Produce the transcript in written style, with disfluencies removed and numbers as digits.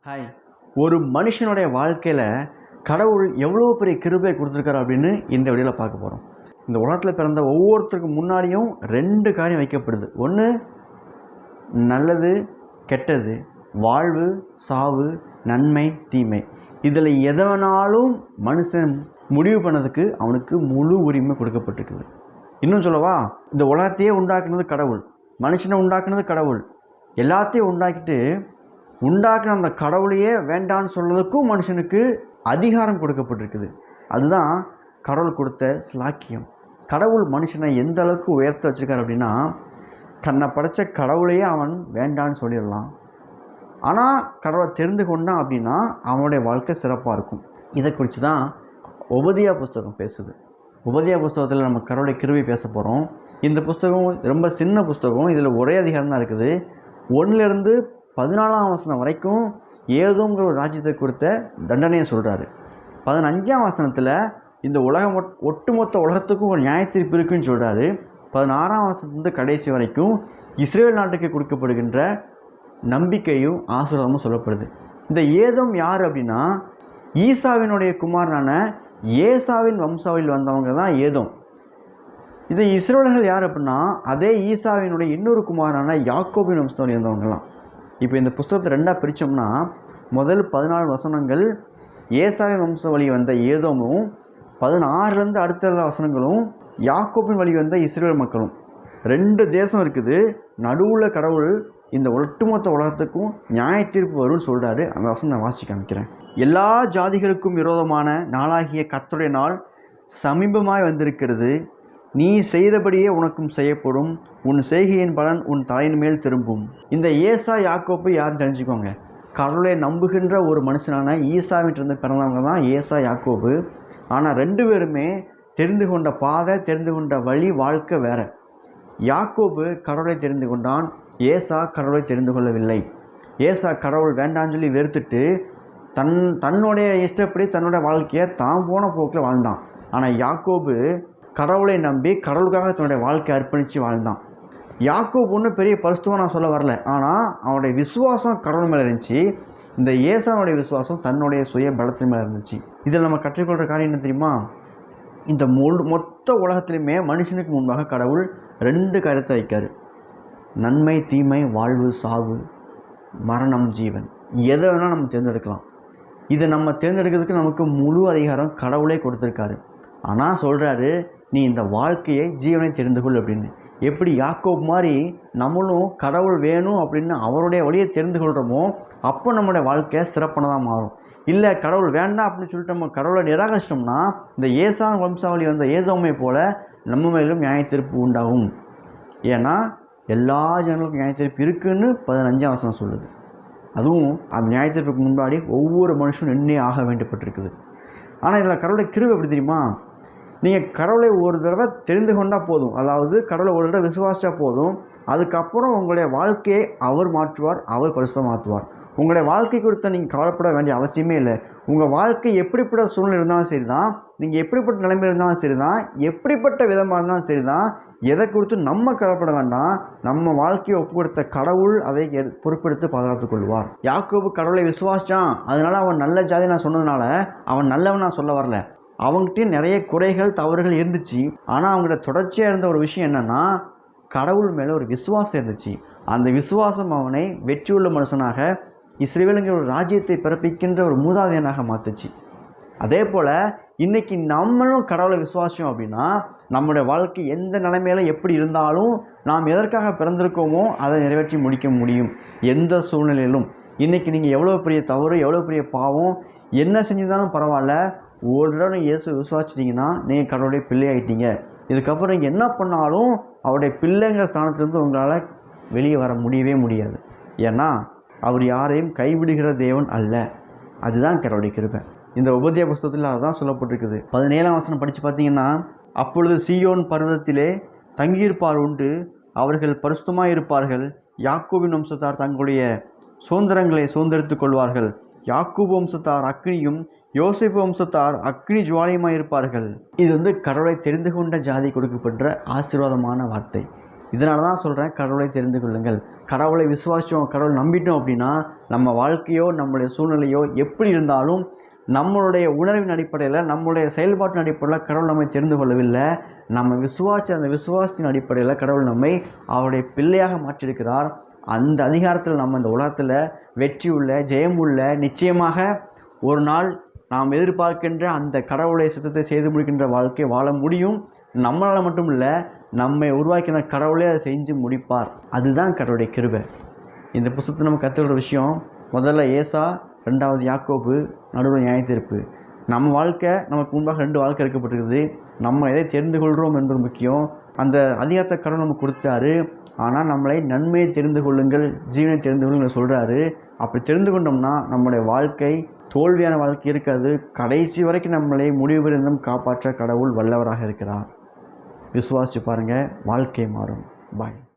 Hi. ஒரு மனுஷனுடைய வாழ்க்கையில் கடவுள் எவ்வளோ பெரிய கிருபை கொடுத்துருக்காரு அப்படின்னு இந்த வீடியோவில் பார்க்க போகிறோம். இந்த உலகத்தில் பிறந்த ஒவ்வொருத்தருக்கும் முன்னாடியும் ரெண்டு காரியம் வைக்கப்படுது. ஒன்று நல்லது கெட்டது, வாழ்வு சாவு, நன்மை தீமை. இதில் எதை வேணாலும் மனுஷன் முடிவு பண்ணதுக்கு அவனுக்கு முழு உரிமை கொடுக்கப்பட்டிருக்குது. இன்னும் சொல்லவா, இந்த உலகத்தையே உண்டாக்குனது கடவுள், மனுஷனை உண்டாக்குனது கடவுள். எல்லாத்தையும் உண்டாக்குன அந்த கடவுளையே வேண்டான்னு சொல்றதுக்கும் மனுஷனுக்கு அதிகாரம் கொடுக்கப்பட்டிருக்குது. அதுதான் கடவுள் கொடுத்த ஸ்லாக்கியம். கடவுள் மனுஷனை எந்த அளவுக்கு உயர்த்த வச்சுருக்கார் அப்படின்னா, தன்னை படைத்த கடவுளையே அவன் வேண்டான்னு சொல்லிடலாம். ஆனால் கடவுளை தெரிந்து கொண்டான் அப்படின்னா அவனுடைய வாழ்க்கை சிறப்பாக இருக்கும். இதை குறித்து தான் உபதியா புஸ்தகம் பேசுது. உபதியா புஸ்தகத்தில் நம்ம கடவுளை கிருபை பேச போகிறோம். இந்த புஸ்தகம் ரொம்ப சின்ன புஸ்தகம். இதில் ஒரே அதிகாரம் தான் இருக்குது. 1 14ஆம் வசனம் வரைக்கும் ஏதோங்கிற ஒரு ராஜ்யத்தை குறித்த தண்டனையை சொல்கிறாரு. 15ஆம் வசனத்தில் இந்த உலகம் ஒட்டுமொத்த உலகத்துக்கும் ஒரு நியாயத்தீர்ப்பு இருக்குன்னு சொல்கிறாரு. 16ஆம் வசனத்துலேருந்து கடைசி வரைக்கும் இஸ்ரேல் நாட்டுக்கு கொடுக்கப்படுகின்ற நம்பிக்கையும் ஆசீர்வாதமும் சொல்லப்படுது. இந்த ஏதோம் யார் அப்படின்னா, ஈசாவினுடைய குமாரனான ஏசாவின் வம்சாவில் வந்தவங்க தான் ஏதோம். இது இஸ்ரேலர்கள் யார் அப்படின்னா, அதே ஈசாவினுடைய இன்னொரு குமாரனான யாக்கோபின் வம்சத்தில் இருந்தவங்கலாம். இப்போ இந்த புஸ்தகத்தை ரெண்டாக பிரித்தோம்னா, முதல் 14 வசனங்கள் ஏசாவின் வம்ச வழி வந்த ஏதோமும், 16லேருந்து அடுத்த வசனங்களும் யாக்கோபின் வழி வந்த இஸ்ரேல் மக்களும். 2 தேசம் இருக்குது. நடுவில் கடவுள் இந்த ஒட்டுமொத்த உலகத்துக்கும் நியாய தீர்ப்பு வரும்னு சொல்கிறாரு. அந்த வசனம் நான் வாசிக்க காமிக்கிறேன். எல்லா ஜாதிகளுக்கும் விரோதமான நாளாகிய கர்த்தருடைய நாள் சமீபமாய் வந்திருக்கிறது. நீ செய்தபடியே உனக்கும் செய்யப்படும். உன் செய்கையின் பலன் உன் தலையின் மேல் திரும்பும். இந்த ஏசா யாக்கோப்பு யாருன்னு தெரிஞ்சுக்கோங்க. கடவுளை நம்புகின்ற ஒரு மனுஷனான ஈசாவிட்டிருந்து பிறந்தவங்க தான் ஏசா யாக்கோபு. ஆனால் 2 பேருமே தெரிந்து கொண்ட பாதை, தெரிந்து கொண்ட வழி, வாழ்க்கை வேறு. யாக்கோபு கடவுளை தெரிந்து கொண்டான். ஏசா கடவுளை தெரிந்து கொள்ளவில்லை. ஏசா கடவுள் வேண்டான்னு சொல்லி வெறுத்துட்டு தன்னுடைய இஷ்டப்படி தன்னுடைய வாழ்க்கையை தான் போன போக்கில் வாழ்ந்தான். ஆனால் யாக்கோபு கடவுளை நம்பி கடவுளுக்காக தன்னுடைய வாழ்க்கையை அர்ப்பணித்து வாழ்ந்தான். யாக்கோபு ஒன்றும் பெரிய பரிசுத்தமாக நான் சொல்ல வரல. ஆனால் அவனுடைய விசுவாசம் கடவுள் மேலே இருந்துச்சு. இந்த ஏசாவுடைய விசுவாசம் தன்னுடைய சுய பலத்தின் மேலே இருந்துச்சு. இதில் நம்ம கற்றுக்கொள்கிற காரியம் என்ன தெரியுமா? இந்த மொத்த உலகத்திலுமே மனுஷனுக்கு முன்பாக கடவுள் 2 காரியத்தை வைக்காரு. நன்மை தீமை, வாழ்வு சாவு, மரணம் ஜீவன். எதை வேணால் நம்ம தேர்ந்தெடுக்கலாம். இதை நம்ம தேர்ந்தெடுக்கிறதுக்கு நமக்கு முழு அதிகாரம் கடவுளே கொடுத்துருக்காரு. ஆனால் சொல்கிறாரு, நீ இந்த வாழ்க்கையை ஜீவனை தெரிந்து கொள் அப்படின்னு. எப்படி யாக்கோப் மாதிரி நம்மளும் கடவுள் வேணும் அப்படின்னு அவருடைய வழியை தெரிந்து கொள்கிறோமோ, அப்போ நம்மளுடைய வாழ்க்கை சிறப்பானதாக மாறும். இல்லை கடவுள் வேண்டாம் அப்படின்னு சொல்லிட்டு நம்ம கடவுளை நிராகரிச்சிட்டோம்னா, இந்த ஏசான் வம்சாவளி வந்த ஏதோமை போல் நம்ம மேலும் நியாயத்தீர்ப்பு உண்டாகும். ஏன்னா எல்லா ஜனங்களுக்கும் நியாயத்தீர்ப்பு இருக்குதுன்னு 15ஆம் வசனம் சொல்லுது. அதுவும் அந்த நியாயத்தீர்ப்புக்கு முன்னாடி ஒவ்வொரு மனுஷனும் நின்னே ஆக வேண்டியப்பட்டிருக்குது. ஆனால் இதில் கடவுளை கிருபை எப்படி தெரியுமா? நீங்கள் கடவுளை ஒரு தடவை தெரிந்து கொண்டால் போதும், அதாவது கடவுளை ஒரு தடவை விசுவாசித்தா போதும். அதுக்கப்புறம் உங்களுடைய வாழ்க்கையை அவர் மாற்றுவார், அவர் பரிசுத்தமாக்குவார். உங்களுடைய வாழ்க்கை குறித்த நீங்கள் கவலைப்பட வேண்டிய அவசியமே இல்லை. உங்கள் வாழ்க்கை எப்படிப்பட்ட சூழ்நிலை இருந்தாலும் சரி தான், நீங்கள் எப்படிப்பட்ட நிலைமையில் இருந்தாலும் சரி தான், எப்படிப்பட்ட விதமாக இருந்தாலும் சரி தான், எதை குறித்து நம்ம கவலைப்பட வேண்டாம். நம்ம வாழ்க்கையை ஒப்பு கொடுத்த கடவுள் அதை பொறுப்பெடுத்து பாதுகாத்து கொள்வார். யாக்கோபு கடவுளை விசுவாசித்தான், அதனால் அவன் நல்ல ஜாதி நான் சொன்னதுனால அவன் நல்லவன் நான் சொல்ல வரல. அவங்ககிட்ட நிறைய குறைகள் தவறுகள் இருந்துச்சு. ஆனால் அவங்ககிட்ட தொடர்ச்சியாக இருந்த ஒரு விஷயம் என்னென்னா, கடவுள் மேலே ஒரு விசுவாசம் இருந்துச்சு. அந்த விசுவாசம் அவனை வெற்றியுள்ள மனுஷனாக, இஸ்ரவேலுங்கிற ஒரு ராஜ்யத்தை பிறப்பிக்கின்ற ஒரு மூதாதையனாக மாற்றுச்சு. அதே போல் இன்றைக்கி நம்மளும் கடவுளை விசுவாசம் அப்படின்னா, நம்முடைய வாழ்க்கை எந்த நிலைமையில எப்படி இருந்தாலும் நாம் எதற்காக பிறந்திருக்கோமோ அதை நிறைவேற்றி முடிக்க முடியும் எந்த சூழ்நிலையிலும். இன்றைக்கி நீங்கள் எவ்வளோ பெரிய தவறு, எவ்வளோ பெரிய பாவம் என்ன செஞ்சிருந்தாலும் பரவாயில்ல, ஒரு தடவை நீங்கள் இயேசு விசுவாசிச்சிட்டிங்கன்னா நீங்கள் கடவுளுடைய பிள்ளையாகிட்டீங்க. இதுக்கப்புறம் நீங்கள் என்ன பண்ணாலும் அவருடைய பிள்ளைங்கிற ஸ்தானத்திலிருந்து உங்களால் வெளியே வர முடியவே முடியாது. ஏன்னா அவர் யாரையும் கைவிடுகிற தேவன் அல்ல. அதுதான் கடவுளுடைய கிருபை. இந்த உபதேச புஸ்தகத்தில் அதுதான் சொல்லப்பட்டிருக்குது. 17ஆம் வசனம் படித்து பார்த்தீங்கன்னா, அப்பொழுது சீயோன் பர்வதத்திலே தங்கியிருப்பார் உண்டு, அவர்கள் பரிசுத்தமாக இருப்பார்கள். யாக்கோபின் வம்சத்தார் தங்களுடைய சுதந்திரங்களை சுதந்திரித்துக் கொள்வார்கள். யாக்கோபு வம்சத்தார் அக்னியும் யோசேப்பு வம்சத்தார் அக்னி ஜுவாலியுமாய் இருப்பார்கள். இது கடவுளை தெரிந்து கொண்ட ஜாதி கொடுக்கப்பட்ட ஆசீர்வாதமான வார்த்தை. இதனால தான் சொல்கிறேன், கடவுளை தெரிந்து கொள்ளுங்கள். கடவுளை விசுவாசித்தோம், கடவுளை நம்பிட்டோம் அப்படின்னா நம்ம வாழ்க்கையோ நம்மளுடைய சூழ்நிலையோ எப்படி இருந்தாலும் நம்மளுடைய உணர்வின் அடிப்படையில், நம்மளுடைய செயல்பாட்டின் அடிப்படையில் கடவுள் நம்மை தெரிந்து கொள்ளவில்லை. நம்ம அந்த விசுவாசத்தின் அடிப்படையில் கடவுள் நம்மை அவருடைய பிள்ளையாக மாற்றியிருக்கிறார். அந்த அதிகாரத்தில் நம்ம இந்த உலகத்தில் வெற்றி உள்ள, ஜெயம் உள்ள, நிச்சயமாக ஒரு நாள் நாம் எதிர்பார்க்கின்ற அந்த கடவுளை சித்தத்தை செய்து முடிக்கின்ற வாழ்க்கை வாழ முடியும். நம்மளால் மட்டும் இல்லை, நம்மை உருவாக்கின கடவுளே அதை செஞ்சு முடிப்பார். அதுதான் கடவுளுடைய கிருபை. இந்த புத்தகத்தை நம்ம கற்றுக்கிற விஷயம், முதல்ல ஏசா, ரெண்டாவது யாக்கோபு, நடுவில் நியாயத்தீர்ப்பு. நம்ம வாழ்க்கை, நமக்கு முன்பாக 2 வாழ்க்கை இருக்கப்பட்டிருக்குது. நம்ம எதை தெரிந்து கொள்கிறோம் என்பது முக்கியம். அந்த அதிகாரத்தை கடவுள் நமக்கு கொடுத்தாரு. ஆனால் நம்மளை நன்மையை தெரிந்து கொள்ளுங்கள், ஜீவனை தெரிந்து கொள்ளுங்கள் சொல்கிறாரு. அப்படி தெரிந்து கொண்டோம்னா நம்முடைய வாழ்க்கை தோல்வியான வாழ்க்கை இருக்காது. கடைசி வரைக்கும் நம்மளை முடிவு பெறும் காப்பாற்ற கடவுள் வல்லவராக இருக்கிறார். விசுவாசிச்சு பாருங்கள், வாழ்க்கை மாறும். பாய்.